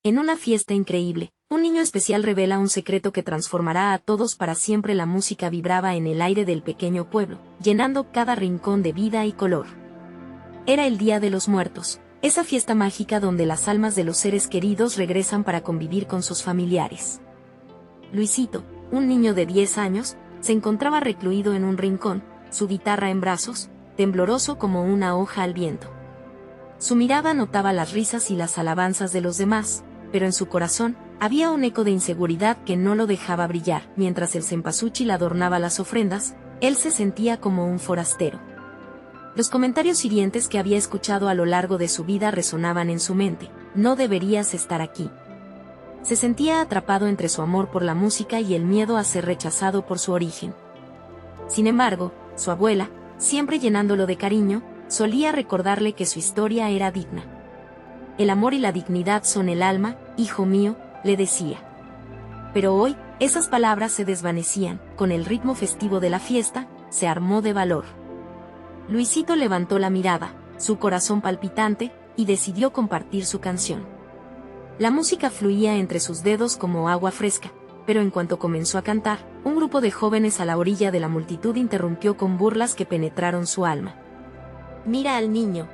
En una fiesta increíble, un niño especial revela un secreto que transformará a todos para siempre. La música vibraba en el aire del pequeño pueblo, llenando cada rincón de vida y color. Era el Día de los Muertos, esa fiesta mágica donde las almas de los seres queridos regresan para convivir con sus familiares. Luisito, un niño de 10 años, se encontraba recluido en un rincón, su guitarra en brazos, tembloroso como una hoja al viento. Su mirada notaba las risas y las alabanzas de los demás, pero en su corazón había un eco de inseguridad que no lo dejaba brillar. Mientras el cempasúchil adornaba las ofrendas, él se sentía como un forastero. Los comentarios hirientes que había escuchado a lo largo de su vida resonaban en su mente: no deberías estar aquí. Se sentía atrapado entre su amor por la música y el miedo a ser rechazado por su origen. Sin embargo, su abuela, siempre llenándolo de cariño, solía recordarle que su historia era digna. El amor y la dignidad son el alma, hijo mío, le decía. Pero hoy, esas palabras se desvanecían. Con el ritmo festivo de la fiesta, se armó de valor. Luisito levantó la mirada, su corazón palpitante, y decidió compartir su canción. La música fluía entre sus dedos como agua fresca, pero en cuanto comenzó a cantar, un grupo de jóvenes a la orilla de la multitud interrumpió con burlas que penetraron su alma. «Mira al niño.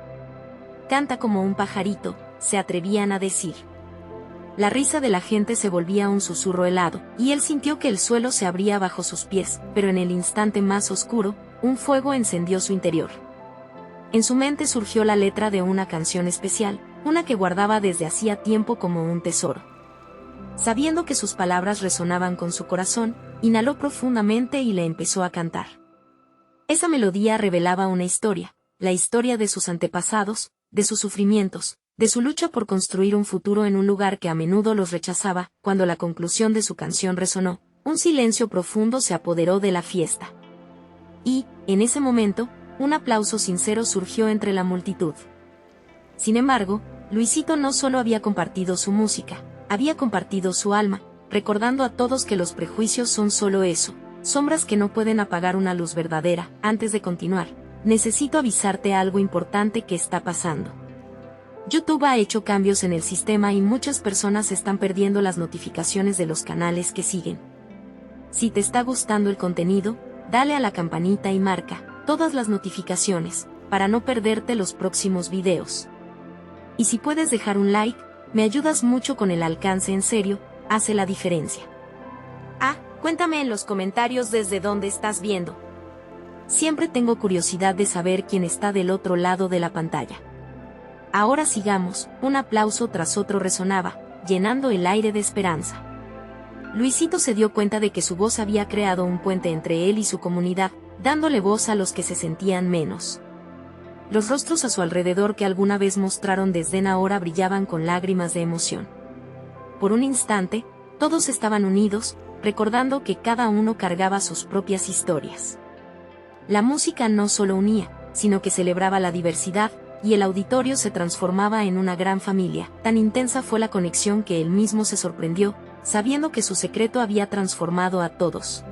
Canta como un pajarito», se atrevían a decir. La risa de la gente se volvía un susurro helado, y él sintió que el suelo se abría bajo sus pies, pero en el instante más oscuro, un fuego encendió su interior. En su mente surgió la letra de una canción especial, una que guardaba desde hacía tiempo como un tesoro. Sabiendo que sus palabras resonaban con su corazón, inhaló profundamente y le empezó a cantar. Esa melodía revelaba una historia, la historia de sus antepasados, de sus sufrimientos, de su lucha por construir un futuro en un lugar que a menudo los rechazaba. Cuando la conclusión de su canción resonó, un silencio profundo se apoderó de la fiesta. Y, en ese momento, un aplauso sincero surgió entre la multitud. Sin embargo, Luisito no solo había compartido su música, había compartido su alma, recordando a todos que los prejuicios son solo eso, sombras que no pueden apagar una luz verdadera. Antes de continuar, necesito avisarte algo importante que está pasando. YouTube ha hecho cambios en el sistema y muchas personas están perdiendo las notificaciones de los canales que siguen. Si te está gustando el contenido, dale a la campanita y marca todas las notificaciones, para no perderte los próximos videos. Y si puedes dejar un like, me ayudas mucho con el alcance. En serio, hace la diferencia. Cuéntame en los comentarios desde dónde estás viendo. Siempre tengo curiosidad de saber quién está del otro lado de la pantalla. Ahora sigamos. Un aplauso tras otro resonaba, llenando el aire de esperanza. Luisito se dio cuenta de que su voz había creado un puente entre él y su comunidad, dándole voz a los que se sentían menos. Los rostros a su alrededor que alguna vez mostraron desdén ahora brillaban con lágrimas de emoción. Por un instante, todos estaban unidos, recordando que cada uno cargaba sus propias historias. La música no solo unía, sino que celebraba la diversidad, y el auditorio se transformaba en una gran familia. Tan intensa fue la conexión que él mismo se sorprendió, sabiendo que su secreto había transformado a todos.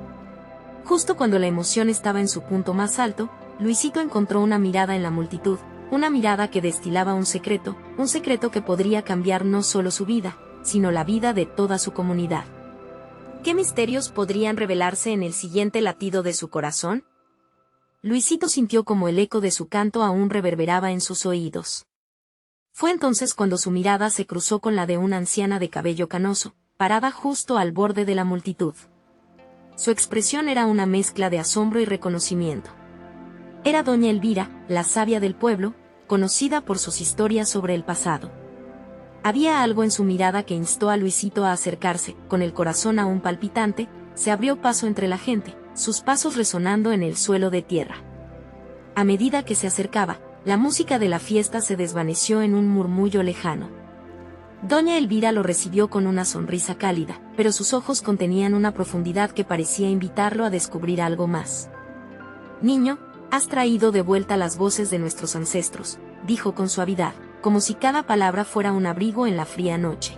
Justo cuando la emoción estaba en su punto más alto, Luisito encontró una mirada en la multitud, una mirada que destilaba un secreto que podría cambiar no solo su vida, sino la vida de toda su comunidad. ¿Qué misterios podrían revelarse en el siguiente latido de su corazón? Luisito sintió como el eco de su canto aún reverberaba en sus oídos. Fue entonces cuando su mirada se cruzó con la de una anciana de cabello canoso, parada justo al borde de la multitud. Su expresión era una mezcla de asombro y reconocimiento. Era doña Elvira, la sabia del pueblo, conocida por sus historias sobre el pasado. Había algo en su mirada que instó a Luisito a acercarse. Con el corazón aún palpitante, se abrió paso entre la gente, sus pasos resonando en el suelo de tierra. A medida que se acercaba, la música de la fiesta se desvaneció en un murmullo lejano. Doña Elvira lo recibió con una sonrisa cálida, pero sus ojos contenían una profundidad que parecía invitarlo a descubrir algo más. «Niño, has traído de vuelta las voces de nuestros ancestros», dijo con suavidad, como si cada palabra fuera un abrigo en la fría noche.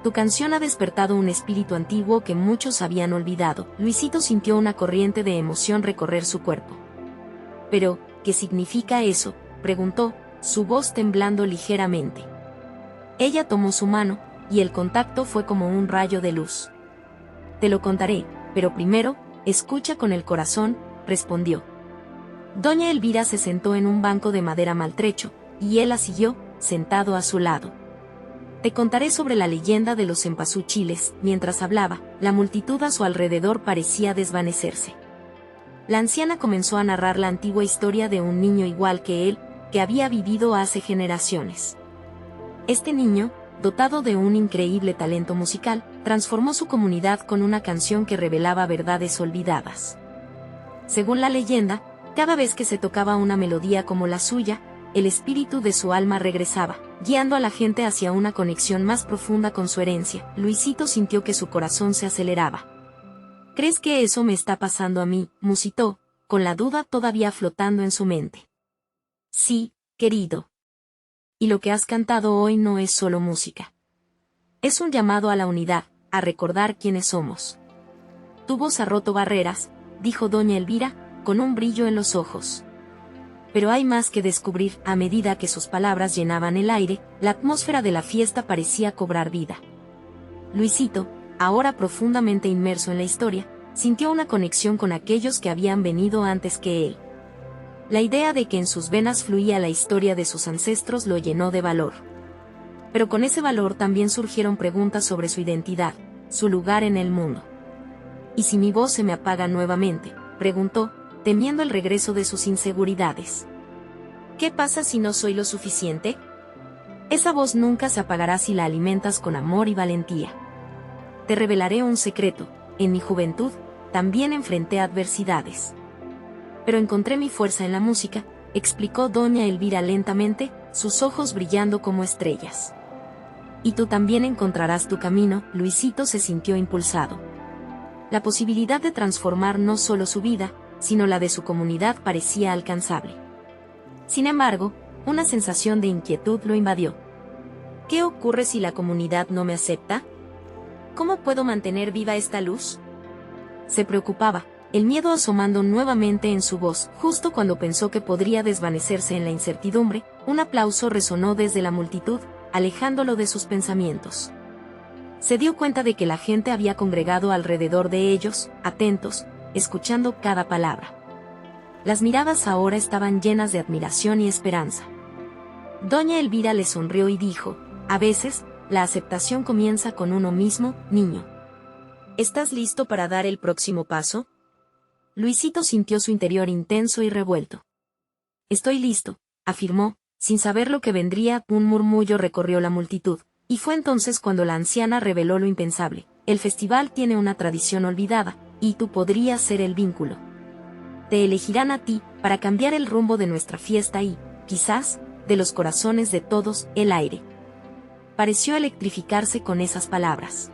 «Tu canción ha despertado un espíritu antiguo que muchos habían olvidado». Luisito sintió una corriente de emoción recorrer su cuerpo. «¿Pero, qué significa eso?», preguntó, su voz temblando ligeramente. Ella tomó su mano, y el contacto fue como un rayo de luz. Te lo contaré, pero primero, escucha con el corazón, respondió. Doña Elvira se sentó en un banco de madera maltrecho, y él la siguió, sentado a su lado. Te contaré sobre la leyenda de los cempasúchiles. Mientras hablaba, la multitud a su alrededor parecía desvanecerse. La anciana comenzó a narrar la antigua historia de un niño igual que él, que había vivido hace generaciones. Este niño, dotado de un increíble talento musical, transformó su comunidad con una canción que revelaba verdades olvidadas. Según la leyenda, cada vez que se tocaba una melodía como la suya, el espíritu de su alma regresaba, guiando a la gente hacia una conexión más profunda con su herencia. Luisito sintió que su corazón se aceleraba. ¿Crees que eso me está pasando a mí?, musitó, con la duda todavía flotando en su mente. Sí, querido. Y lo que has cantado hoy no es solo música. Es un llamado a la unidad, a recordar quiénes somos. Tu voz ha roto barreras, dijo doña Elvira, con un brillo en los ojos. Pero hay más que descubrir. A medida que sus palabras llenaban el aire, la atmósfera de la fiesta parecía cobrar vida. Luisito, ahora profundamente inmerso en la historia, sintió una conexión con aquellos que habían venido antes que él. La idea de que en sus venas fluía la historia de sus ancestros lo llenó de valor. Pero con ese valor también surgieron preguntas sobre su identidad, su lugar en el mundo. ¿Y si mi voz se me apaga nuevamente?, preguntó, temiendo el regreso de sus inseguridades. ¿Qué pasa si no soy lo suficiente? Esa voz nunca se apagará si la alimentas con amor y valentía. Te revelaré un secreto. En mi juventud, también enfrenté adversidades. Pero encontré mi fuerza en la música, explicó doña Elvira lentamente, sus ojos brillando como estrellas. Y tú también encontrarás tu camino. Luisito se sintió impulsado. La posibilidad de transformar no solo su vida, sino la de su comunidad parecía alcanzable. Sin embargo, una sensación de inquietud lo invadió. ¿Qué ocurre si la comunidad no me acepta? ¿Cómo puedo mantener viva esta luz? Se preocupaba, el miedo asomando nuevamente en su voz. Justo cuando pensó que podría desvanecerse en la incertidumbre, un aplauso resonó desde la multitud, alejándolo de sus pensamientos. Se dio cuenta de que la gente había congregado alrededor de ellos, atentos, escuchando cada palabra. Las miradas ahora estaban llenas de admiración y esperanza. Doña Elvira le sonrió y dijo, a veces, la aceptación comienza con uno mismo, niño. ¿Estás listo para dar el próximo paso? Luisito sintió su interior intenso y revuelto. Estoy listo, afirmó, sin saber lo que vendría. Un murmullo recorrió la multitud, y fue entonces cuando la anciana reveló lo impensable. El festival tiene una tradición olvidada, y tú podrías ser el vínculo. Te elegirán a ti, para cambiar el rumbo de nuestra fiesta y, quizás, de los corazones de todos. El aire pareció electrificarse con esas palabras.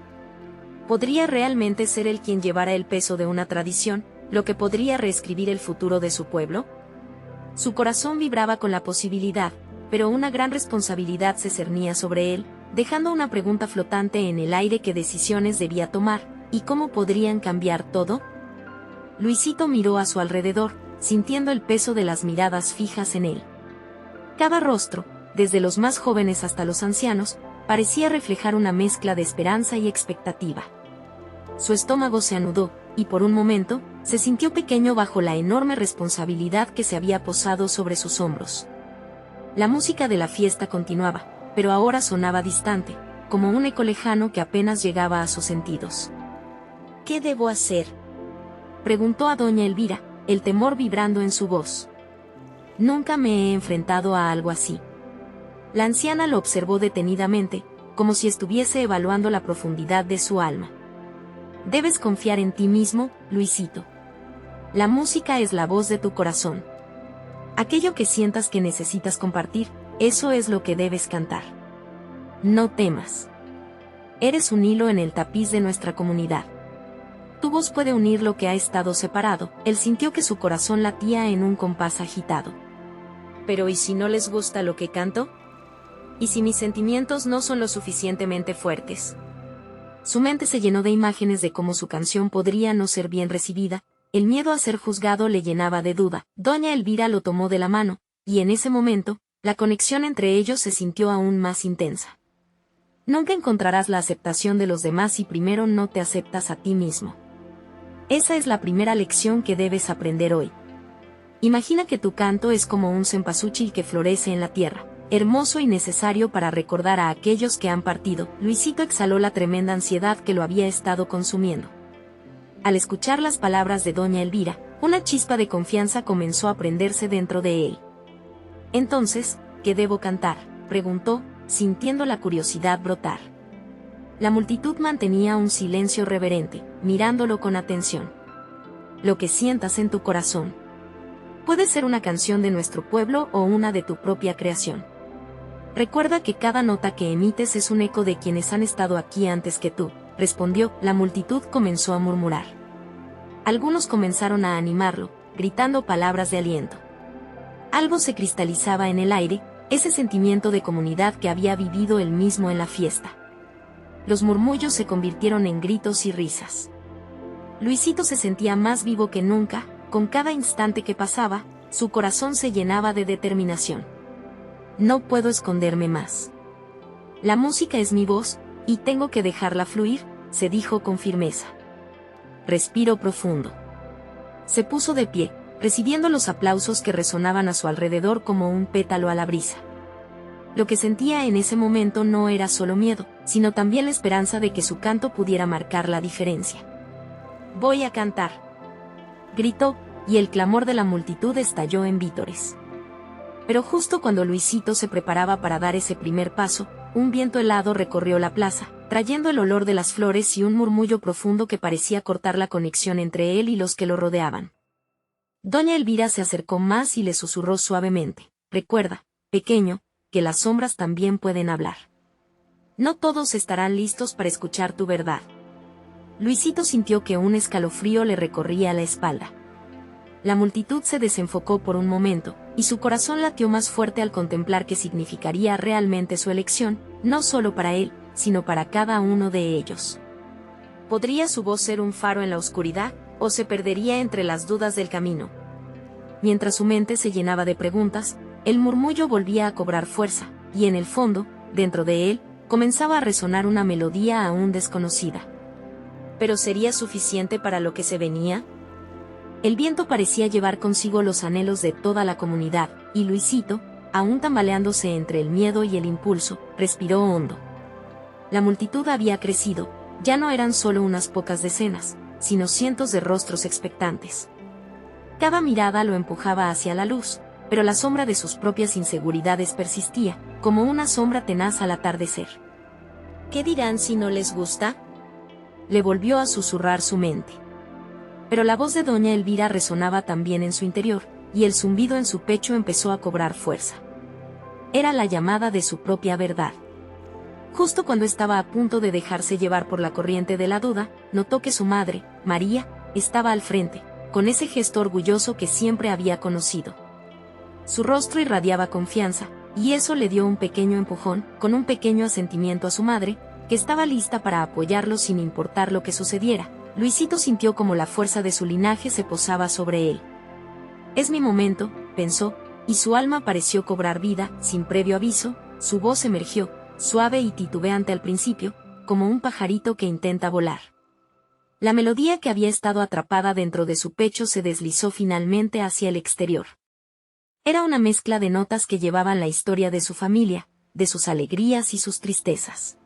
¿Podría realmente ser él quien llevara el peso de una tradición, lo que podría reescribir el futuro de su pueblo? Su corazón vibraba con la posibilidad, pero una gran responsabilidad se cernía sobre él, dejando una pregunta flotante en el aire: ¿qué decisiones debía tomar, y cómo podrían cambiar todo? Luisito miró a su alrededor, sintiendo el peso de las miradas fijas en él. Cada rostro, desde los más jóvenes hasta los ancianos, parecía reflejar una mezcla de esperanza y expectativa. Su estómago se anudó, y por un momento, se sintió pequeño bajo la enorme responsabilidad que se había posado sobre sus hombros. La música de la fiesta continuaba, pero ahora sonaba distante, como un eco lejano que apenas llegaba a sus sentidos. ¿Qué debo hacer?, preguntó a doña Elvira, el temor vibrando en su voz. Nunca me he enfrentado a algo así. La anciana lo observó detenidamente, como si estuviese evaluando la profundidad de su alma. Debes confiar en ti mismo, Luisito. La música es la voz de tu corazón. Aquello que sientas que necesitas compartir, eso es lo que debes cantar. No temas. Eres un hilo en el tapiz de nuestra comunidad. Tu voz puede unir lo que ha estado separado. Él sintió que su corazón latía en un compás agitado. Pero ¿y si no les gusta lo que canto? ¿Y si mis sentimientos no son lo suficientemente fuertes? Su mente se llenó de imágenes de cómo su canción podría no ser bien recibida. El miedo a ser juzgado le llenaba de duda. Doña Elvira lo tomó de la mano, y en ese momento, la conexión entre ellos se sintió aún más intensa. Nunca encontrarás la aceptación de los demás si primero no te aceptas a ti mismo. Esa es la primera lección que debes aprender hoy. Imagina que tu canto es como un cempasúchil que florece en la tierra, hermoso y necesario para recordar a aquellos que han partido. Luisito exhaló la tremenda ansiedad que lo había estado consumiendo. Al escuchar las palabras de doña Elvira, una chispa de confianza comenzó a prenderse dentro de él. Entonces, ¿qué debo cantar?, preguntó, sintiendo la curiosidad brotar. La multitud mantenía un silencio reverente, mirándolo con atención. Lo que sientas en tu corazón. Puede ser una canción de nuestro pueblo o una de tu propia creación. Recuerda que cada nota que emites es un eco de quienes han estado aquí antes que tú, respondió. La multitud comenzó a murmurar. Algunos comenzaron a animarlo, gritando palabras de aliento. Algo se cristalizaba en el aire, ese sentimiento de comunidad que había vivido él mismo en la fiesta. Los murmullos se convirtieron en gritos y risas. Luisito se sentía más vivo que nunca. Con cada instante que pasaba, su corazón se llenaba de determinación. No puedo esconderme más. La música es mi voz, y tengo que dejarla fluir, se dijo con firmeza. Respiró profundo. Se puso de pie, recibiendo los aplausos que resonaban a su alrededor como un pétalo a la brisa. Lo que sentía en ese momento no era solo miedo, sino también la esperanza de que su canto pudiera marcar la diferencia. Voy a cantar, gritó, y el clamor de la multitud estalló en vítores. Pero justo cuando Luisito se preparaba para dar ese primer paso, un viento helado recorrió la plaza, trayendo el olor de las flores y un murmullo profundo que parecía cortar la conexión entre él y los que lo rodeaban. Doña Elvira se acercó más y le susurró suavemente: recuerda, pequeño, que las sombras también pueden hablar. No todos estarán listos para escuchar tu verdad. Luisito sintió que un escalofrío le recorría la espalda. La multitud se desenfocó por un momento, y su corazón latió más fuerte al contemplar qué significaría realmente su elección, no solo para él, sino para cada uno de ellos. ¿Podría su voz ser un faro en la oscuridad, o se perdería entre las dudas del camino? Mientras su mente se llenaba de preguntas, el murmullo volvía a cobrar fuerza, y en el fondo, dentro de él, comenzaba a resonar una melodía aún desconocida. ¿Pero sería suficiente para lo que se venía? El viento parecía llevar consigo los anhelos de toda la comunidad, y Luisito, aún tambaleándose entre el miedo y el impulso, respiró hondo. La multitud había crecido, ya no eran solo unas pocas decenas, sino cientos de rostros expectantes. Cada mirada lo empujaba hacia la luz, pero la sombra de sus propias inseguridades persistía, como una sombra tenaz al atardecer. ¿Qué dirán si no les gusta?, le volvió a susurrar su mente. Pero la voz de doña Elvira resonaba también en su interior, y el zumbido en su pecho empezó a cobrar fuerza. Era la llamada de su propia verdad. Justo cuando estaba a punto de dejarse llevar por la corriente de la duda, notó que su madre, María, estaba al frente, con ese gesto orgulloso que siempre había conocido. Su rostro irradiaba confianza, y eso le dio un pequeño empujón, con un pequeño asentimiento a su madre, que estaba lista para apoyarlo sin importar lo que sucediera. Luisito sintió como la fuerza de su linaje se posaba sobre él. Es mi momento, pensó, y su alma pareció cobrar vida. Sin previo aviso, su voz emergió, suave y titubeante al principio, como un pajarito que intenta volar. La melodía que había estado atrapada dentro de su pecho se deslizó finalmente hacia el exterior. Era una mezcla de notas que llevaban la historia de su familia, de sus alegrías y sus tristezas.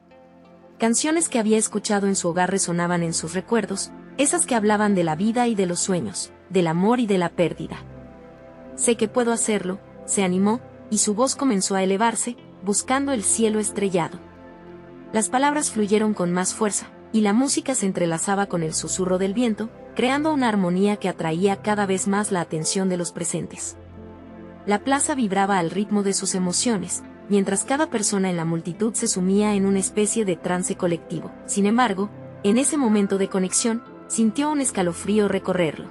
Canciones que había escuchado en su hogar resonaban en sus recuerdos, esas que hablaban de la vida y de los sueños, del amor y de la pérdida. Sé que puedo hacerlo, se animó, y su voz comenzó a elevarse, buscando el cielo estrellado. Las palabras fluyeron con más fuerza, y la música se entrelazaba con el susurro del viento, creando una armonía que atraía cada vez más la atención de los presentes. La plaza vibraba al ritmo de sus emociones, mientras cada persona en la multitud se sumía en una especie de trance colectivo. Sin embargo, en ese momento de conexión, sintió un escalofrío recorrerlo.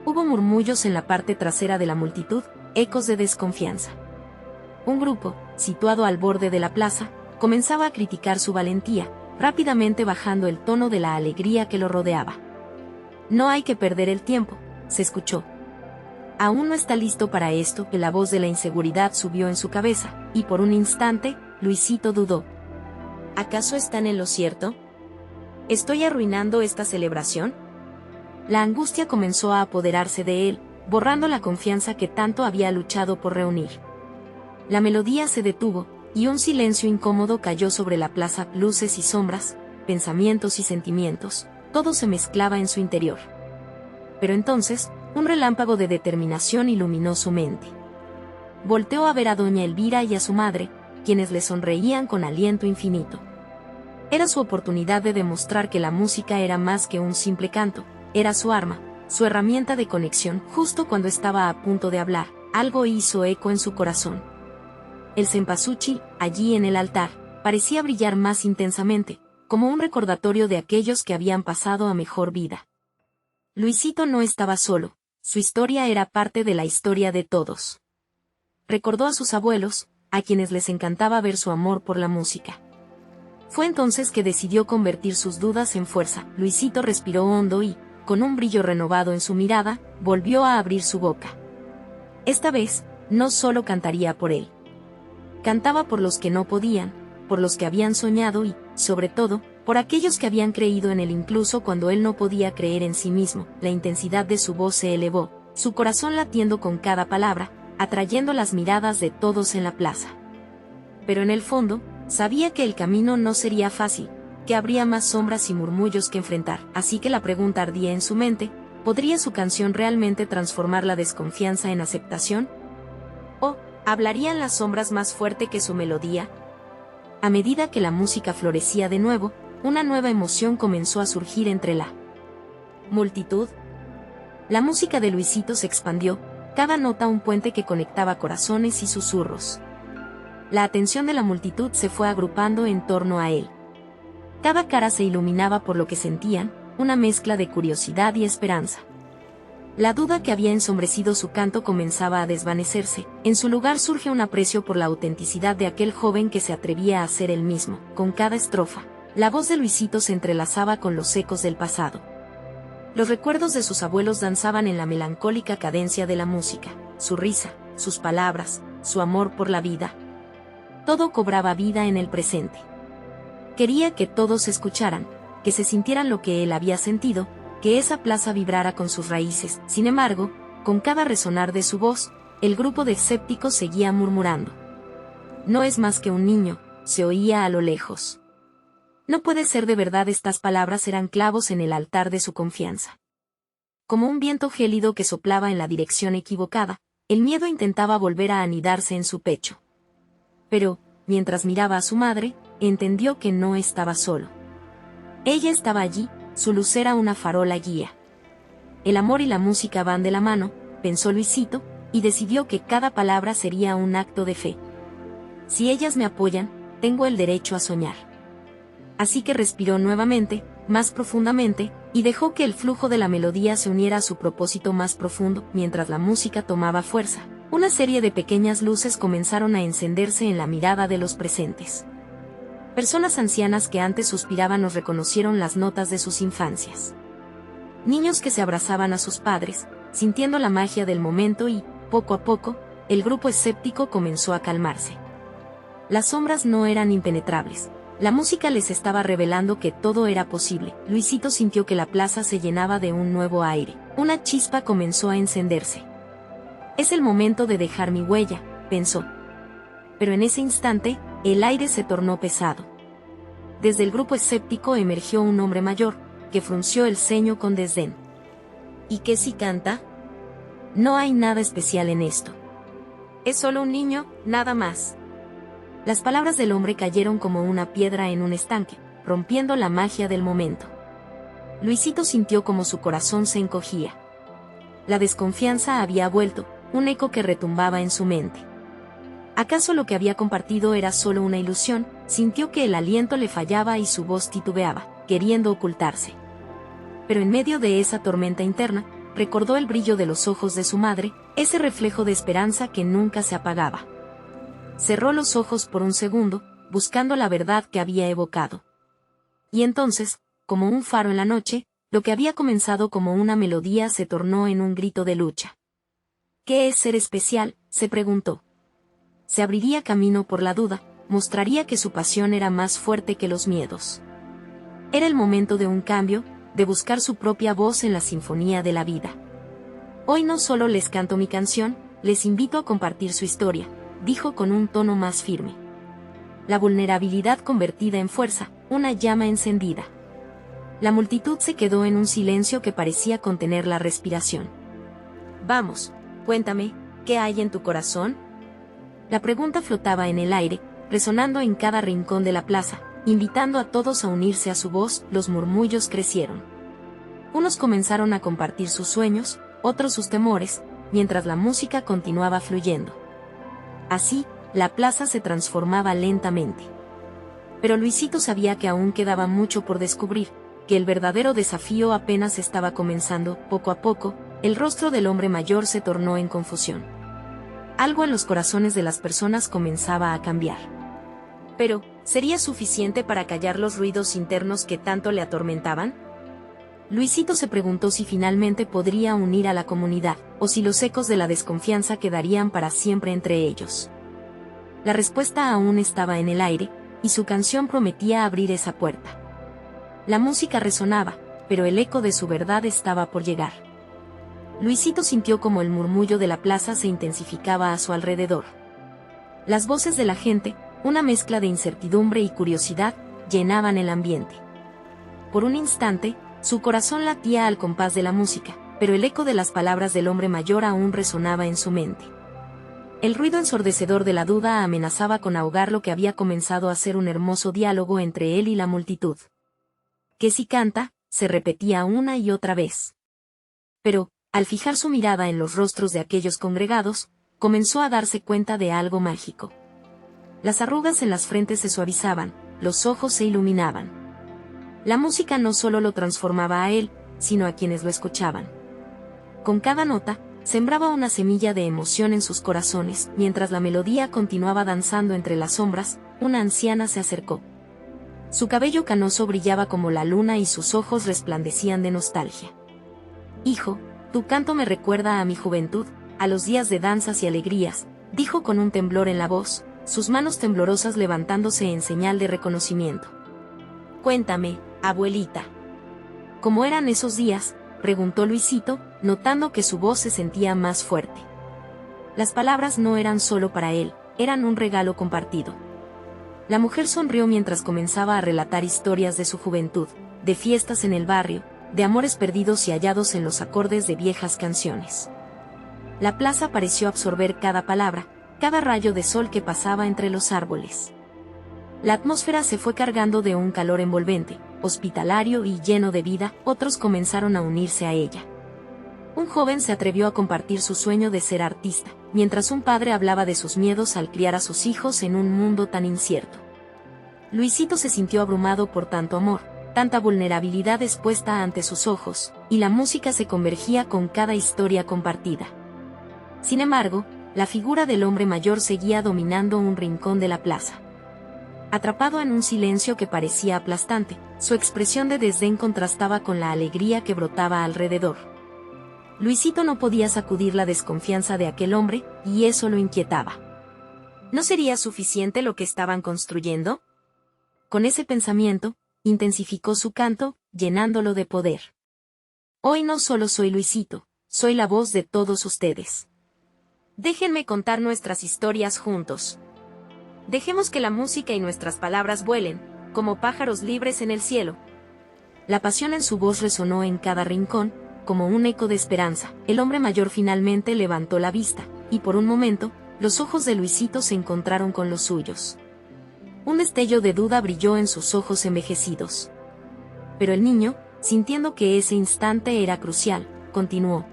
Hubo murmullos en la parte trasera de la multitud, ecos de desconfianza. Un grupo, situado al borde de la plaza, comenzaba a criticar su valentía, rápidamente bajando el tono de la alegría que lo rodeaba. No hay que perder el tiempo, se escuchó. Aún no está listo para esto. Que la voz de la inseguridad subió en su cabeza, y por un instante, Luisito dudó. ¿Acaso están en lo cierto? ¿Estoy arruinando esta celebración? La angustia comenzó a apoderarse de él, borrando la confianza que tanto había luchado por reunir. La melodía se detuvo, y un silencio incómodo cayó sobre la plaza. Luces y sombras, pensamientos y sentimientos, todo se mezclaba en su interior. Pero entonces, un relámpago de determinación iluminó su mente. Volteó a ver a doña Elvira y a su madre, quienes le sonreían con aliento infinito. Era su oportunidad de demostrar que la música era más que un simple canto, era su arma, su herramienta de conexión. Justo cuando estaba a punto de hablar, algo hizo eco en su corazón. El cempasúchil, allí en el altar, parecía brillar más intensamente, como un recordatorio de aquellos que habían pasado a mejor vida. Luisito no estaba solo, su historia era parte de la historia de todos. Recordó a sus abuelos, a quienes les encantaba ver su amor por la música. Fue entonces que decidió convertir sus dudas en fuerza. Luisito respiró hondo y, con un brillo renovado en su mirada, volvió a abrir su boca. Esta vez, no solo cantaría por él. Cantaba por los que no podían, por los que habían soñado y, sobre todo, por aquellos que habían creído en él incluso cuando él no podía creer en sí mismo. La intensidad de su voz se elevó, su corazón latiendo con cada palabra, atrayendo las miradas de todos en la plaza. Pero en el fondo, sabía que el camino no sería fácil, que habría más sombras y murmullos que enfrentar, así que la pregunta ardía en su mente: ¿podría su canción realmente transformar la desconfianza en aceptación? ¿O hablarían las sombras más fuerte que su melodía? A medida que la música florecía de nuevo, una nueva emoción comenzó a surgir entre la multitud. La música de Luisito se expandió, cada nota un puente que conectaba corazones y susurros. La atención de la multitud se fue agrupando en torno a él. Cada cara se iluminaba por lo que sentían, una mezcla de curiosidad y esperanza. La duda que había ensombrecido su canto comenzaba a desvanecerse, en su lugar surge un aprecio por la autenticidad de aquel joven que se atrevía a ser él mismo. Con cada estrofa, la voz de Luisito se entrelazaba con los ecos del pasado. Los recuerdos de sus abuelos danzaban en la melancólica cadencia de la música, su risa, sus palabras, su amor por la vida. Todo cobraba vida en el presente. Quería que todos escucharan, que se sintieran lo que él había sentido, que esa plaza vibrara con sus raíces. Sin embargo, con cada resonar de su voz, el grupo de escépticos seguía murmurando. No es más que un niño, se oía a lo lejos. No puede ser de verdad. Estas palabras eran clavos en el altar de su confianza. Como un viento gélido que soplaba en la dirección equivocada, el miedo intentaba volver a anidarse en su pecho. Pero, mientras miraba a su madre, entendió que no estaba solo. Ella estaba allí, su luz era una farola guía. El amor y la música van de la mano, pensó Luisito, y decidió que cada palabra sería un acto de fe. Si ellas me apoyan, tengo el derecho a soñar. Así que respiró nuevamente, más profundamente, y dejó que el flujo de la melodía se uniera a su propósito más profundo. Mientras la música tomaba fuerza, una serie de pequeñas luces comenzaron a encenderse en la mirada de los presentes. Personas ancianas que antes suspiraban nos reconocieron las notas de sus infancias. Niños que se abrazaban a sus padres, sintiendo la magia del momento y, poco a poco, el grupo escéptico comenzó a calmarse. Las sombras no eran impenetrables. La música les estaba revelando que todo era posible. Luisito sintió que la plaza se llenaba de un nuevo aire. Una chispa comenzó a encenderse. Es el momento de dejar mi huella, pensó. Pero en ese instante, el aire se tornó pesado. Desde el grupo escéptico emergió un hombre mayor, que frunció el ceño con desdén. ¿Y qué si canta? No hay nada especial en esto. Es solo un niño, nada más. Las palabras del hombre cayeron como una piedra en un estanque, rompiendo la magia del momento. Luisito sintió como su corazón se encogía. La desconfianza había vuelto, un eco que retumbaba en su mente. ¿Acaso lo que había compartido era solo una ilusión? Sintió que el aliento le fallaba y su voz titubeaba, queriendo ocultarse. Pero en medio de esa tormenta interna, recordó el brillo de los ojos de su madre, ese reflejo de esperanza que nunca se apagaba. Cerró los ojos por un segundo, buscando la verdad que había evocado. Y entonces, como un faro en la noche, lo que había comenzado como una melodía se tornó en un grito de lucha. ¿Qué es ser especial?, se preguntó. Se abriría camino por la duda, mostraría que su pasión era más fuerte que los miedos. Era el momento de un cambio, de buscar su propia voz en la sinfonía de la vida. Hoy no solo les canto mi canción, les invito a compartir su historia, dijo con un tono más firme. La vulnerabilidad convertida en fuerza, una llama encendida. La multitud se quedó en un silencio que parecía contener la respiración. Vamos, cuéntame, ¿qué hay en tu corazón? La pregunta flotaba en el aire, resonando en cada rincón de la plaza, invitando a todos a unirse a su voz. Los murmullos crecieron. Unos comenzaron a compartir sus sueños, otros sus temores, mientras la música continuaba fluyendo. Así, la plaza se transformaba lentamente. Pero Luisito sabía que aún quedaba mucho por descubrir, que el verdadero desafío apenas estaba comenzando. Poco a poco, el rostro del hombre mayor se tornó en confusión. Algo en los corazones de las personas comenzaba a cambiar. Pero, ¿sería suficiente para callar los ruidos internos que tanto le atormentaban? Luisito se preguntó si finalmente podría unir a la comunidad, o si los ecos de la desconfianza quedarían para siempre entre ellos. La respuesta aún estaba en el aire, y su canción prometía abrir esa puerta. La música resonaba, pero el eco de su verdad estaba por llegar. Luisito sintió como el murmullo de la plaza se intensificaba a su alrededor. Las voces de la gente, una mezcla de incertidumbre y curiosidad, llenaban el ambiente. Por un instante, su corazón latía al compás de la música, pero el eco de las palabras del hombre mayor aún resonaba en su mente. El ruido ensordecedor de la duda amenazaba con ahogar lo que había comenzado a ser un hermoso diálogo entre él y la multitud. Que si canta, se repetía una y otra vez. Pero, al fijar su mirada en los rostros de aquellos congregados, comenzó a darse cuenta de algo mágico. Las arrugas en las frentes se suavizaban, los ojos se iluminaban. La música no solo lo transformaba a él, sino a quienes lo escuchaban. Con cada nota, sembraba una semilla de emoción en sus corazones. Mientras la melodía continuaba danzando entre las sombras, una anciana se acercó. Su cabello canoso brillaba como la luna y sus ojos resplandecían de nostalgia. Hijo, tu canto me recuerda a mi juventud, a los días de danzas y alegrías, dijo con un temblor en la voz, sus manos temblorosas levantándose en señal de reconocimiento. Cuéntame, abuelita. ¿Cómo eran esos días?, preguntó Luisito, notando que su voz se sentía más fuerte. Las palabras no eran solo para él, eran un regalo compartido. La mujer sonrió mientras comenzaba a relatar historias de su juventud, de fiestas en el barrio, de amores perdidos y hallados en los acordes de viejas canciones. La plaza pareció absorber cada palabra, cada rayo de sol que pasaba entre los árboles. La atmósfera se fue cargando de un calor envolvente, hospitalario y lleno de vida. Otros comenzaron a unirse a ella. Un joven se atrevió a compartir su sueño de ser artista, mientras un padre hablaba de sus miedos al criar a sus hijos en un mundo tan incierto. Luisito se sintió abrumado por tanto amor, tanta vulnerabilidad expuesta ante sus ojos, y la música se convergía con cada historia compartida. Sin embargo, la figura del hombre mayor seguía dominando un rincón de la plaza. Atrapado en un silencio que parecía aplastante, su expresión de desdén contrastaba con la alegría que brotaba alrededor. Luisito no podía sacudir la desconfianza de aquel hombre, y eso lo inquietaba. ¿No sería suficiente lo que estaban construyendo? Con ese pensamiento, intensificó su canto, llenándolo de poder. Hoy no solo soy Luisito, soy la voz de todos ustedes. Déjenme contar nuestras historias juntos. Dejemos que la música y nuestras palabras vuelen, como pájaros libres en el cielo. La pasión en su voz resonó en cada rincón, como un eco de esperanza. El hombre mayor finalmente levantó la vista, y por un momento, los ojos de Luisito se encontraron con los suyos. Un destello de duda brilló en sus ojos envejecidos. Pero el niño, sintiendo que ese instante era crucial, continuó.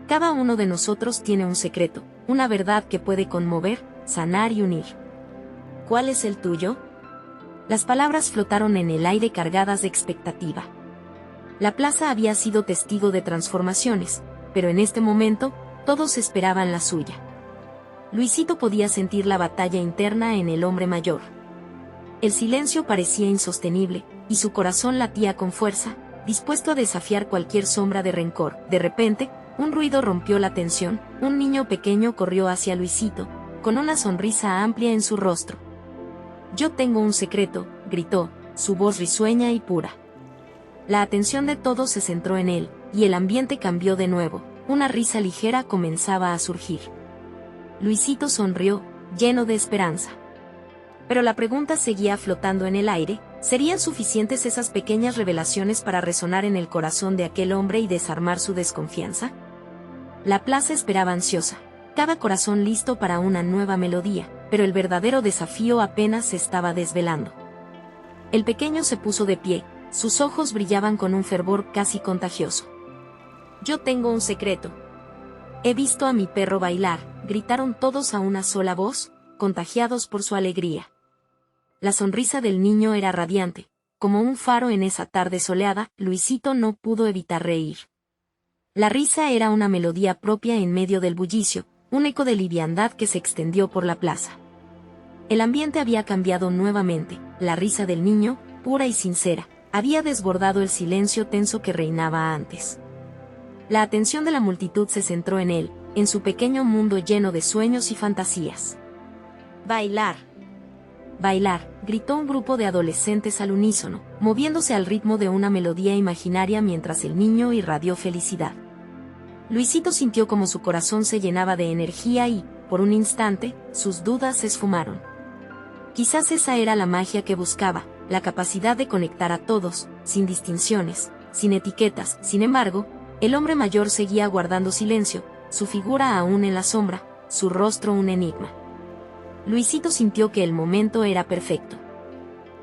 Cada uno de nosotros tiene un secreto, una verdad que puede conmover, sanar y unir. ¿Cuál es el tuyo? Las palabras flotaron en el aire cargadas de expectativa. La plaza había sido testigo de transformaciones, pero en este momento, todos esperaban la suya. Luisito podía sentir la batalla interna en el hombre mayor. El silencio parecía insostenible, y su corazón latía con fuerza, dispuesto a desafiar cualquier sombra de rencor. De repente, un ruido rompió la tensión. Un niño pequeño corrió hacia Luisito, con una sonrisa amplia en su rostro. Yo tengo un secreto, gritó, su voz risueña y pura. La atención de todos se centró en él, y el ambiente cambió de nuevo. Una risa ligera comenzaba a surgir. Luisito sonrió, lleno de esperanza. Pero la pregunta seguía flotando en el aire: ¿serían suficientes esas pequeñas revelaciones para resonar en el corazón de aquel hombre y desarmar su desconfianza? La plaza esperaba ansiosa, cada corazón listo para una nueva melodía, pero el verdadero desafío apenas se estaba desvelando. El pequeño se puso de pie, sus ojos brillaban con un fervor casi contagioso. Yo tengo un secreto. He visto a mi perro bailar, gritaron todos a una sola voz, contagiados por su alegría. La sonrisa del niño era radiante, como un faro en esa tarde soleada. Luisito no pudo evitar reír. La risa era una melodía propia en medio del bullicio, un eco de liviandad que se extendió por la plaza. El ambiente había cambiado nuevamente, la risa del niño, pura y sincera, había desbordado el silencio tenso que reinaba antes. La atención de la multitud se centró en él, en su pequeño mundo lleno de sueños y fantasías. Bailar. Bailar, gritó un grupo de adolescentes al unísono, moviéndose al ritmo de una melodía imaginaria mientras el niño irradió felicidad. Luisito sintió como su corazón se llenaba de energía y, por un instante, sus dudas se esfumaron. Quizás esa era la magia que buscaba, la capacidad de conectar a todos, sin distinciones, sin etiquetas. Sin embargo, el hombre mayor seguía guardando silencio, su figura aún en la sombra, su rostro un enigma. Luisito sintió que el momento era perfecto.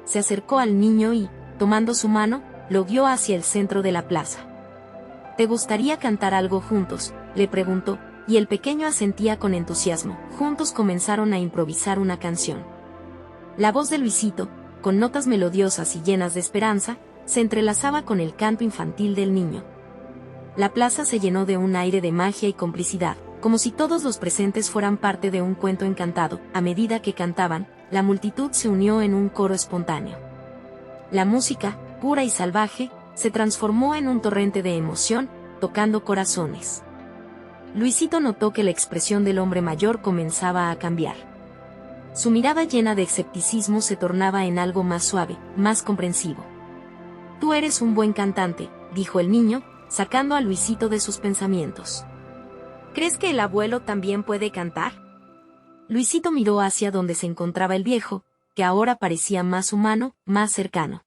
Se acercó al niño y, tomando su mano, lo guió hacia el centro de la plaza. ¿Te gustaría cantar algo juntos?, le preguntó, y el pequeño asentía con entusiasmo. Juntos comenzaron a improvisar una canción. La voz de Luisito, con notas melodiosas y llenas de esperanza, se entrelazaba con el canto infantil del niño. La plaza se llenó de un aire de magia y complicidad, como si todos los presentes fueran parte de un cuento encantado. A medida que cantaban, la multitud se unió en un coro espontáneo. La música, pura y salvaje, se transformó en un torrente de emoción, tocando corazones. Luisito notó que la expresión del hombre mayor comenzaba a cambiar. Su mirada llena de escepticismo se tornaba en algo más suave, más comprensivo. Tú eres un buen cantante, dijo el niño, sacando a Luisito de sus pensamientos. ¿Crees que el abuelo también puede cantar? Luisito miró hacia donde se encontraba el viejo, que ahora parecía más humano, más cercano.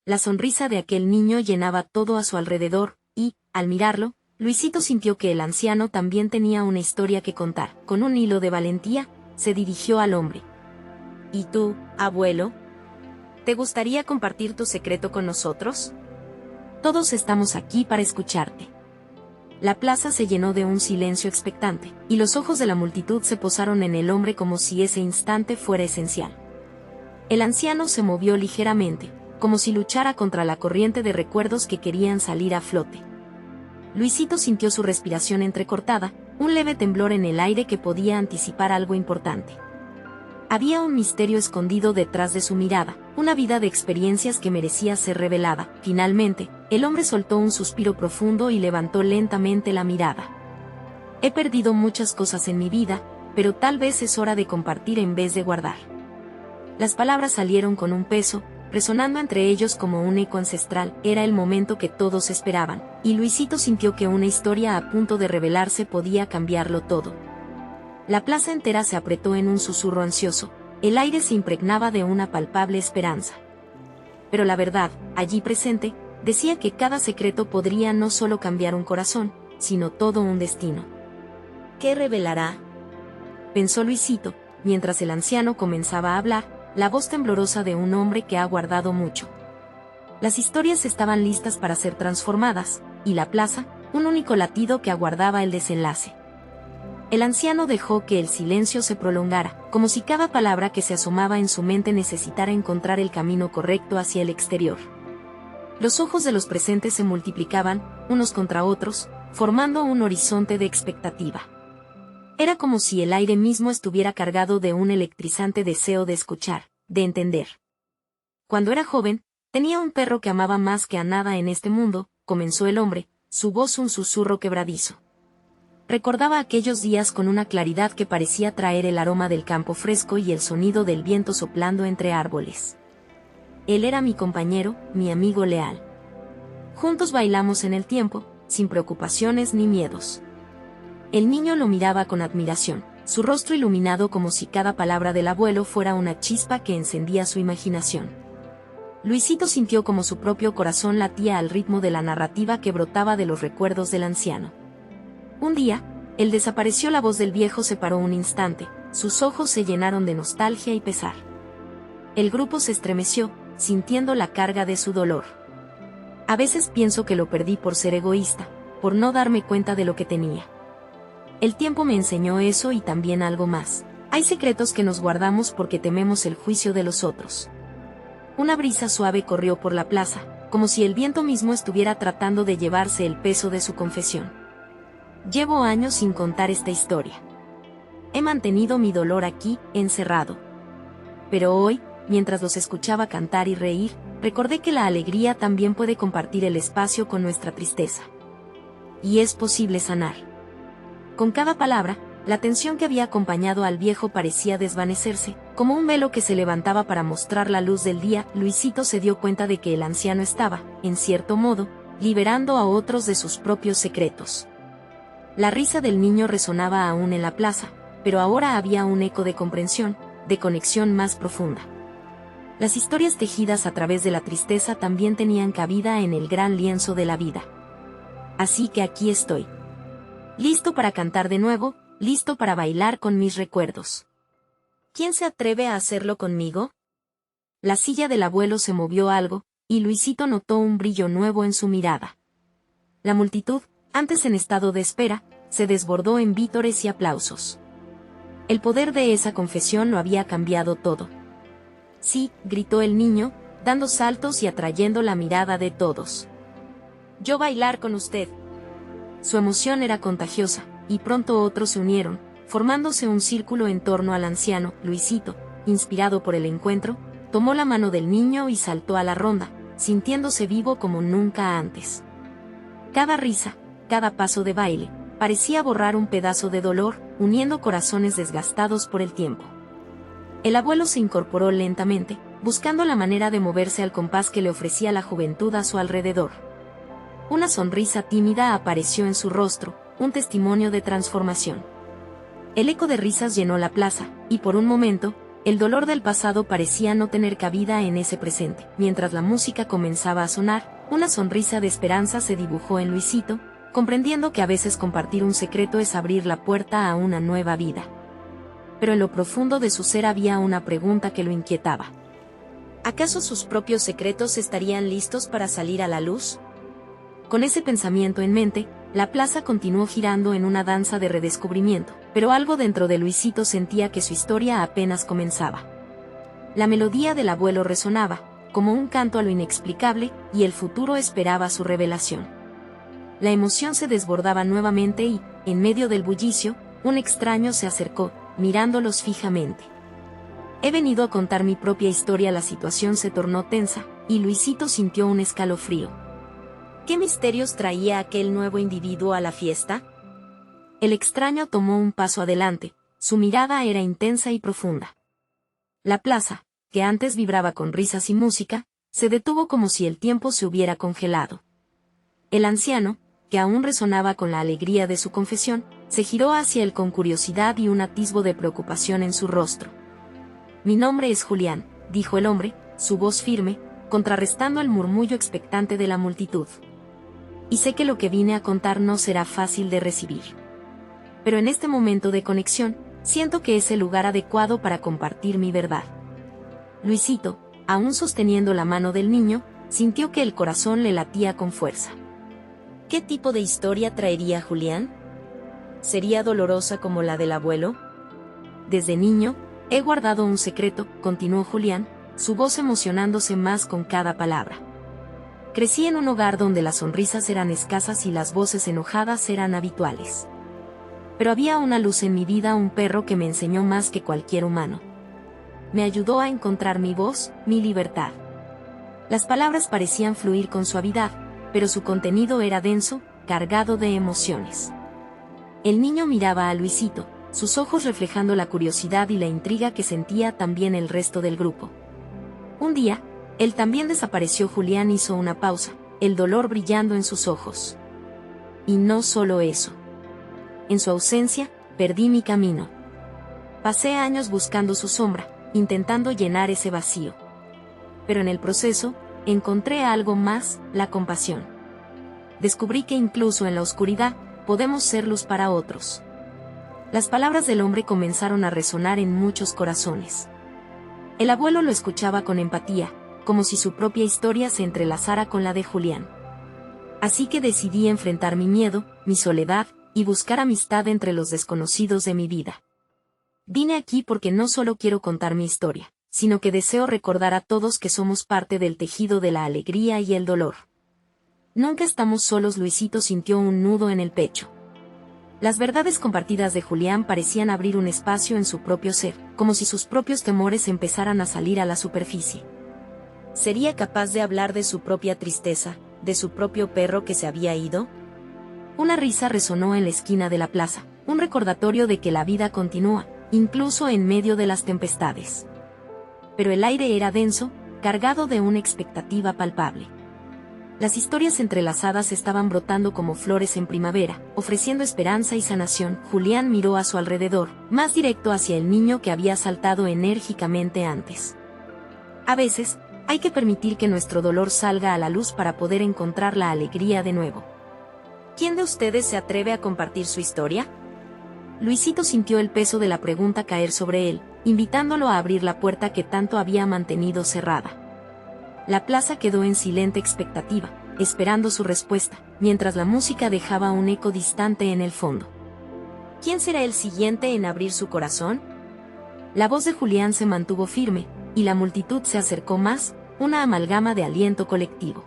La sonrisa de aquel niño llenaba todo a su alrededor, y, al mirarlo, Luisito sintió que el anciano también tenía una historia que contar. Con un hilo de valentía, se dirigió al hombre. ¿Y tú, abuelo? ¿Te gustaría compartir tu secreto con nosotros? Todos estamos aquí para escucharte. La plaza se llenó de un silencio expectante, y los ojos de la multitud se posaron en el hombre como si ese instante fuera esencial. El anciano se movió ligeramente, como si luchara contra la corriente de recuerdos que querían salir a flote. Luisito sintió su respiración entrecortada, un leve temblor en el aire que podía anticipar algo importante. Había un misterio escondido detrás de su mirada, una vida de experiencias que merecía ser revelada. Finalmente, el hombre soltó un suspiro profundo y levantó lentamente la mirada. He perdido muchas cosas en mi vida, pero tal vez es hora de compartir en vez de guardar. Las palabras salieron con un peso, resonando entre ellos como un eco ancestral. Era el momento que todos esperaban, y Luisito sintió que una historia a punto de revelarse podía cambiarlo todo. La plaza entera se apretó en un susurro ansioso, el aire se impregnaba de una palpable esperanza. Pero la verdad, allí presente, decía que cada secreto podría no solo cambiar un corazón, sino todo un destino. ¿Qué revelará?, pensó Luisito, mientras el anciano comenzaba a hablar, la voz temblorosa de un hombre que ha guardado mucho. Las historias estaban listas para ser transformadas, y la plaza, un único latido que aguardaba el desenlace. El anciano dejó que el silencio se prolongara, como si cada palabra que se asomaba en su mente necesitara encontrar el camino correcto hacia el exterior. Los ojos de los presentes se multiplicaban, unos contra otros, formando un horizonte de expectativa. Era como si el aire mismo estuviera cargado de un electrizante deseo de escuchar, de entender. Cuando era joven, tenía un perro que amaba más que a nada en este mundo, comenzó el hombre, su voz un susurro quebradizo. Recordaba aquellos días con una claridad que parecía traer el aroma del campo fresco y el sonido del viento soplando entre árboles. Él era mi compañero, mi amigo leal. Juntos bailamos en el tiempo, sin preocupaciones ni miedos. El niño lo miraba con admiración, su rostro iluminado como si cada palabra del abuelo fuera una chispa que encendía su imaginación. Luisito sintió como su propio corazón latía al ritmo de la narrativa que brotaba de los recuerdos del anciano. Un día, él desapareció. La voz del viejo se paró un instante, sus ojos se llenaron de nostalgia y pesar. El grupo se estremeció, sintiendo la carga de su dolor. A veces pienso que lo perdí por ser egoísta, por no darme cuenta de lo que tenía. El tiempo me enseñó eso y también algo más. Hay secretos que nos guardamos porque tememos el juicio de los otros. Una brisa suave corrió por la plaza, como si el viento mismo estuviera tratando de llevarse el peso de su confesión. Llevo años sin contar esta historia. He mantenido mi dolor aquí, encerrado. Pero hoy, mientras los escuchaba cantar y reír, recordé que la alegría también puede compartir el espacio con nuestra tristeza. Y es posible sanar. Con cada palabra, la tensión que había acompañado al viejo parecía desvanecerse, como un velo que se levantaba para mostrar la luz del día. Luisito se dio cuenta de que el anciano estaba, en cierto modo, liberando a otros de sus propios secretos. La risa del niño resonaba aún en la plaza, pero ahora había un eco de comprensión, de conexión más profunda. Las historias tejidas a través de la tristeza también tenían cabida en el gran lienzo de la vida. Así que aquí estoy. Listo para cantar de nuevo, listo para bailar con mis recuerdos. ¿Quién se atreve a hacerlo conmigo? La silla del abuelo se movió algo, y Luisito notó un brillo nuevo en su mirada. La multitud, antes en estado de espera, se desbordó en vítores y aplausos. El poder de esa confesión lo había cambiado todo. Sí, gritó el niño, dando saltos y atrayendo la mirada de todos. Yo bailar con usted. Su emoción era contagiosa, y pronto otros se unieron, formándose un círculo en torno al anciano. Luisito, inspirado por el encuentro, tomó la mano del niño y saltó a la ronda, sintiéndose vivo como nunca antes. Cada risa, cada paso de baile, parecía borrar un pedazo de dolor, uniendo corazones desgastados por el tiempo. El abuelo se incorporó lentamente, buscando la manera de moverse al compás que le ofrecía la juventud a su alrededor. Una sonrisa tímida apareció en su rostro, un testimonio de transformación. El eco de risas llenó la plaza, y por un momento, el dolor del pasado parecía no tener cabida en ese presente. Mientras la música comenzaba a sonar, una sonrisa de esperanza se dibujó en Luisito, comprendiendo que a veces compartir un secreto es abrir la puerta a una nueva vida. Pero en lo profundo de su ser había una pregunta que lo inquietaba. ¿Acaso sus propios secretos estarían listos para salir a la luz? Con ese pensamiento en mente, la plaza continuó girando en una danza de redescubrimiento, pero algo dentro de Luisito sentía que su historia apenas comenzaba. La melodía del abuelo resonaba, como un canto a lo inexplicable, y el futuro esperaba su revelación. La emoción se desbordaba nuevamente y, en medio del bullicio, un extraño se acercó, mirándolos fijamente. He venido a contar mi propia historia. La situación se tornó tensa, y Luisito sintió un escalofrío. ¿Qué misterios traía aquel nuevo individuo a la fiesta? El extraño tomó un paso adelante, su mirada era intensa y profunda. La plaza, que antes vibraba con risas y música, se detuvo como si el tiempo se hubiera congelado. El anciano, que aún resonaba con la alegría de su confesión, se giró hacia él con curiosidad y un atisbo de preocupación en su rostro. Mi nombre es Julián, dijo el hombre, su voz firme, contrarrestando el murmullo expectante de la multitud. Y sé que lo que vine a contar no será fácil de recibir. Pero en este momento de conexión, siento que es el lugar adecuado para compartir mi verdad. Luisito, aún sosteniendo la mano del niño, sintió que el corazón le latía con fuerza. ¿Qué tipo de historia traería Julián? ¿Sería dolorosa como la del abuelo? Desde niño, he guardado un secreto, continuó Julián, su voz emocionándose más con cada palabra. Crecí en un hogar donde las sonrisas eran escasas y las voces enojadas eran habituales. Pero había una luz en mi vida, un perro que me enseñó más que cualquier humano. Me ayudó a encontrar mi voz, mi libertad. Las palabras parecían fluir con suavidad, pero su contenido era denso, cargado de emociones. El niño miraba a Luisito, sus ojos reflejando la curiosidad y la intriga que sentía también el resto del grupo. Un día, él también desapareció. Julián hizo una pausa, el dolor brillando en sus ojos. Y no solo eso. En su ausencia, perdí mi camino. Pasé años buscando su sombra, intentando llenar ese vacío. Pero en el proceso, encontré algo más, la compasión. Descubrí que incluso en la oscuridad, podemos ser luz para otros. Las palabras del hombre comenzaron a resonar en muchos corazones. El abuelo lo escuchaba con empatía, como si su propia historia se entrelazara con la de Julián. Así que decidí enfrentar mi miedo, mi soledad, y buscar amistad entre los desconocidos de mi vida. Vine aquí porque no solo quiero contar mi historia, sino que deseo recordar a todos que somos parte del tejido de la alegría y el dolor. Nunca estamos solos. Luisito sintió un nudo en el pecho. Las verdades compartidas de Julián parecían abrir un espacio en su propio ser, como si sus propios temores empezaran a salir a la superficie. ¿Sería capaz de hablar de su propia tristeza, de su propio perro que se había ido? Una risa resonó en la esquina de la plaza, un recordatorio de que la vida continúa, incluso en medio de las tempestades. Pero el aire era denso, cargado de una expectativa palpable. Las historias entrelazadas estaban brotando como flores en primavera, ofreciendo esperanza y sanación. Julián miró a su alrededor, más directo hacia el niño que había saltado enérgicamente antes. A veces, hay que permitir que nuestro dolor salga a la luz para poder encontrar la alegría de nuevo. ¿Quién de ustedes se atreve a compartir su historia? Luisito sintió el peso de la pregunta caer sobre él, invitándolo a abrir la puerta que tanto había mantenido cerrada. La plaza quedó en silente expectativa, esperando su respuesta, mientras la música dejaba un eco distante en el fondo. ¿Quién será el siguiente en abrir su corazón? La voz de Julián se mantuvo firme, y la multitud se acercó más, una amalgama de aliento colectivo.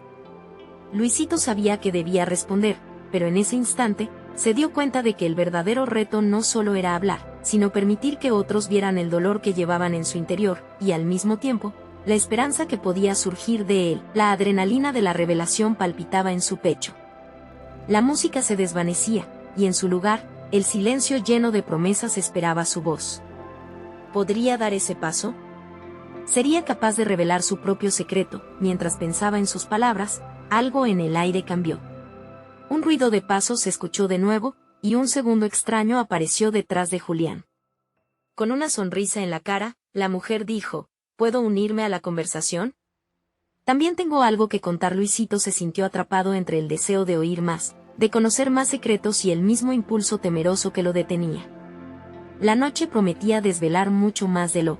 Luisito sabía que debía responder, pero en ese instante, se dio cuenta de que el verdadero reto no solo era hablar, sino permitir que otros vieran el dolor que llevaban en su interior, y al mismo tiempo, la esperanza que podía surgir de él. La adrenalina de la revelación palpitaba en su pecho. La música se desvanecía, y en su lugar, el silencio lleno de promesas esperaba su voz. ¿Podría dar ese paso? ¿Sería capaz de revelar su propio secreto? Mientras pensaba en sus palabras, algo en el aire cambió. Un ruido de pasos se escuchó de nuevo, y un segundo extraño apareció detrás de Julián. Con una sonrisa en la cara, la mujer dijo: ¿Puedo unirme a la conversación? También tengo algo que contar. Luisito se sintió atrapado entre el deseo de oír más, de conocer más secretos y el mismo impulso temeroso que lo detenía. La noche prometía desvelar mucho más de lo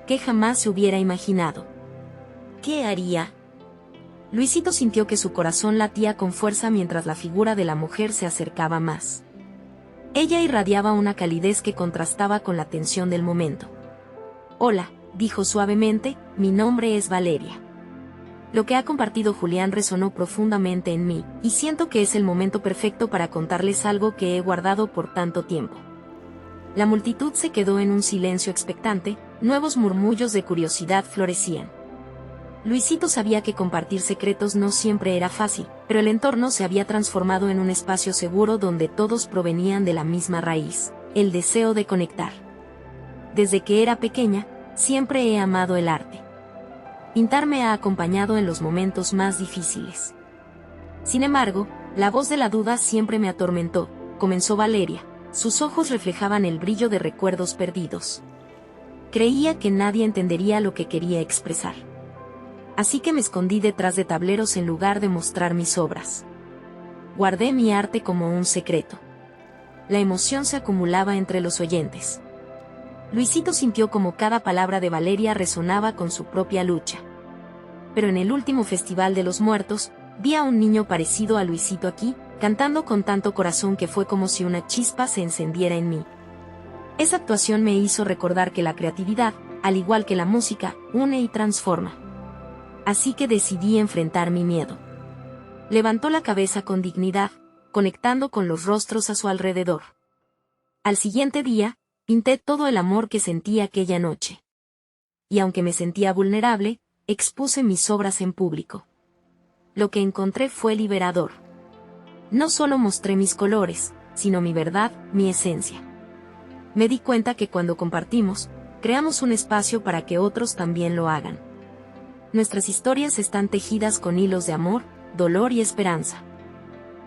que jamás se hubiera imaginado. ¿Qué haría? Luisito sintió que su corazón latía con fuerza mientras la figura de la mujer se acercaba más. Ella irradiaba una calidez que contrastaba con la tensión del momento. Hola, dijo suavemente, mi nombre es Valeria. Lo que ha compartido Julián resonó profundamente en mí, y siento que es el momento perfecto para contarles algo que he guardado por tanto tiempo. La multitud se quedó en un silencio expectante, nuevos murmullos de curiosidad florecían. Luisito sabía que compartir secretos no siempre era fácil, pero el entorno se había transformado en un espacio seguro donde todos provenían de la misma raíz, el deseo de conectar. Desde que era pequeña, siempre he amado el arte. Pintar me ha acompañado en los momentos más difíciles. Sin embargo, la voz de la duda siempre me atormentó, comenzó Valeria, sus ojos reflejaban el brillo de recuerdos perdidos. Creía que nadie entendería lo que quería expresar. Así que me escondí detrás de tableros en lugar de mostrar mis obras. Guardé mi arte como un secreto. La emoción se acumulaba entre los oyentes. Luisito sintió como cada palabra de Valeria resonaba con su propia lucha. Pero en el último Festival de los Muertos, vi a un niño parecido a Luisito aquí, cantando con tanto corazón que fue como si una chispa se encendiera en mí. Esa actuación me hizo recordar que la creatividad, al igual que la música, une y transforma. Así que decidí enfrentar mi miedo. Levantó la cabeza con dignidad, conectando con los rostros a su alrededor. Al siguiente día, pinté todo el amor que sentí aquella noche. Y aunque me sentía vulnerable, expuse mis obras en público. Lo que encontré fue liberador. No solo mostré mis colores, sino mi verdad, mi esencia. Me di cuenta que cuando compartimos, creamos un espacio para que otros también lo hagan. Nuestras historias están tejidas con hilos de amor, dolor y esperanza.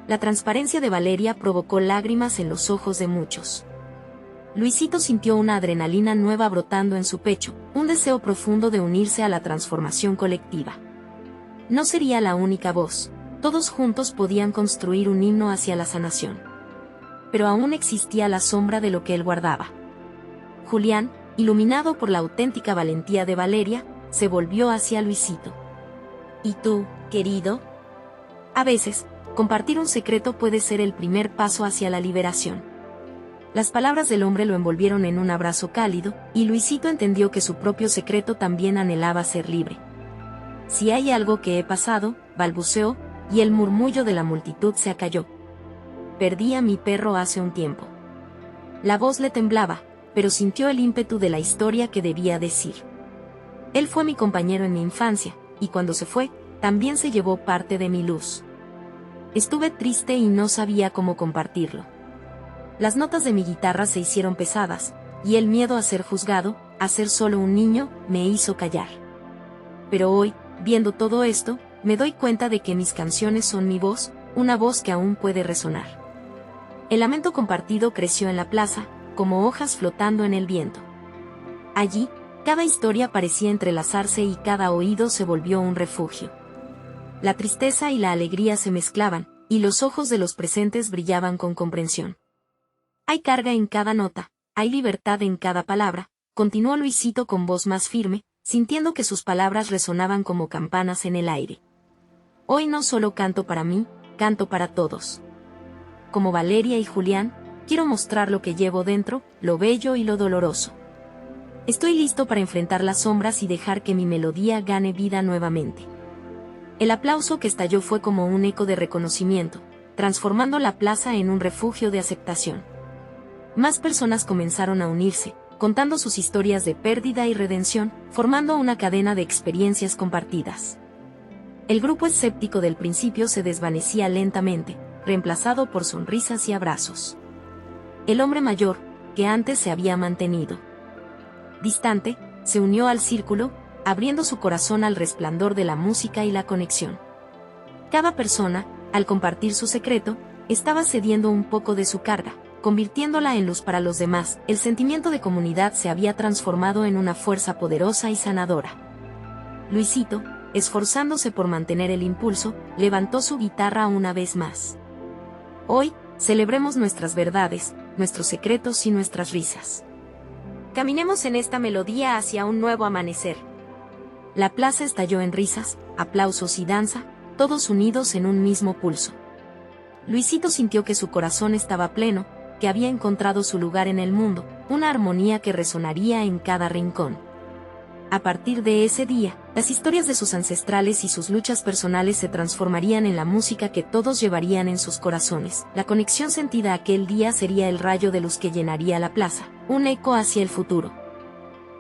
La transparencia de Valeria provocó lágrimas en los ojos de muchos. Luisito sintió una adrenalina nueva brotando en su pecho, un deseo profundo de unirse a la transformación colectiva. No sería la única voz, todos juntos podían construir un himno hacia la sanación. Pero aún existía la sombra de lo que él guardaba. Julián, iluminado por la auténtica valentía de Valeria, se volvió hacia Luisito. ¿Y tú, querido? A veces, compartir un secreto puede ser el primer paso hacia la liberación. Las palabras del hombre lo envolvieron en un abrazo cálido, y Luisito entendió que su propio secreto también anhelaba ser libre. Si hay algo que he pasado, balbuceó, y el murmullo de la multitud se acalló. Perdí a mi perro hace un tiempo. La voz le temblaba, pero sintió el ímpetu de la historia que debía decir. Él fue mi compañero en mi infancia, y cuando se fue, también se llevó parte de mi luz. Estuve triste y no sabía cómo compartirlo. Las notas de mi guitarra se hicieron pesadas, y el miedo a ser juzgado, a ser solo un niño, me hizo callar. Pero hoy, viendo todo esto, me doy cuenta de que mis canciones son mi voz, una voz que aún puede resonar. El lamento compartido creció en la plaza, como hojas flotando en el viento. Allí, cada historia parecía entrelazarse y cada oído se volvió un refugio. La tristeza y la alegría se mezclaban, y los ojos de los presentes brillaban con comprensión. Hay carga en cada nota, hay libertad en cada palabra, continuó Luisito con voz más firme, sintiendo que sus palabras resonaban como campanas en el aire. Hoy no solo canto para mí, canto para todos. Como Valeria y Julián, quiero mostrar lo que llevo dentro, lo bello y lo doloroso. Estoy listo para enfrentar las sombras y dejar que mi melodía gane vida nuevamente. El aplauso que estalló fue como un eco de reconocimiento, transformando la plaza en un refugio de aceptación. Más personas comenzaron a unirse, contando sus historias de pérdida y redención, formando una cadena de experiencias compartidas. El grupo escéptico del principio se desvanecía lentamente, reemplazado por sonrisas y abrazos. El hombre mayor, que antes se había mantenido distante, se unió al círculo, abriendo su corazón al resplandor de la música y la conexión. Cada persona, al compartir su secreto, estaba cediendo un poco de su carga, convirtiéndola en luz para los demás. El sentimiento de comunidad se había transformado en una fuerza poderosa y sanadora. Luisito, esforzándose por mantener el impulso, levantó su guitarra una vez más. Hoy, celebremos nuestras verdades, nuestros secretos y nuestras risas. Caminemos en esta melodía hacia un nuevo amanecer. La plaza estalló en risas, aplausos y danza, todos unidos en un mismo pulso. Luisito sintió que su corazón estaba pleno, que había encontrado su lugar en el mundo, una armonía que resonaría en cada rincón. A partir de ese día, las historias de sus ancestrales y sus luchas personales se transformarían en la música que todos llevarían en sus corazones. La conexión sentida aquel día sería el rayo de luz que llenaría la plaza, un eco hacia el futuro.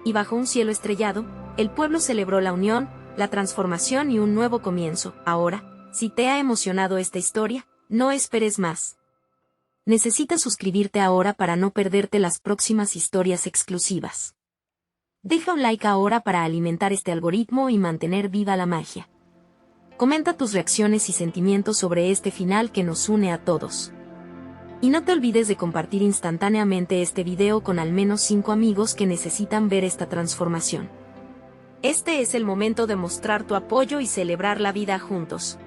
Y bajo un cielo estrellado, el pueblo celebró la unión, la transformación y un nuevo comienzo. Ahora, si te ha emocionado esta historia, no esperes más. Necesitas suscribirte ahora para no perderte las próximas historias exclusivas. Deja un like ahora para alimentar este algoritmo y mantener viva la magia. Comenta tus reacciones y sentimientos sobre este final que nos une a todos. Y no te olvides de compartir instantáneamente este video con al menos 5 amigos que necesitan ver esta transformación. Este es el momento de mostrar tu apoyo y celebrar la vida juntos.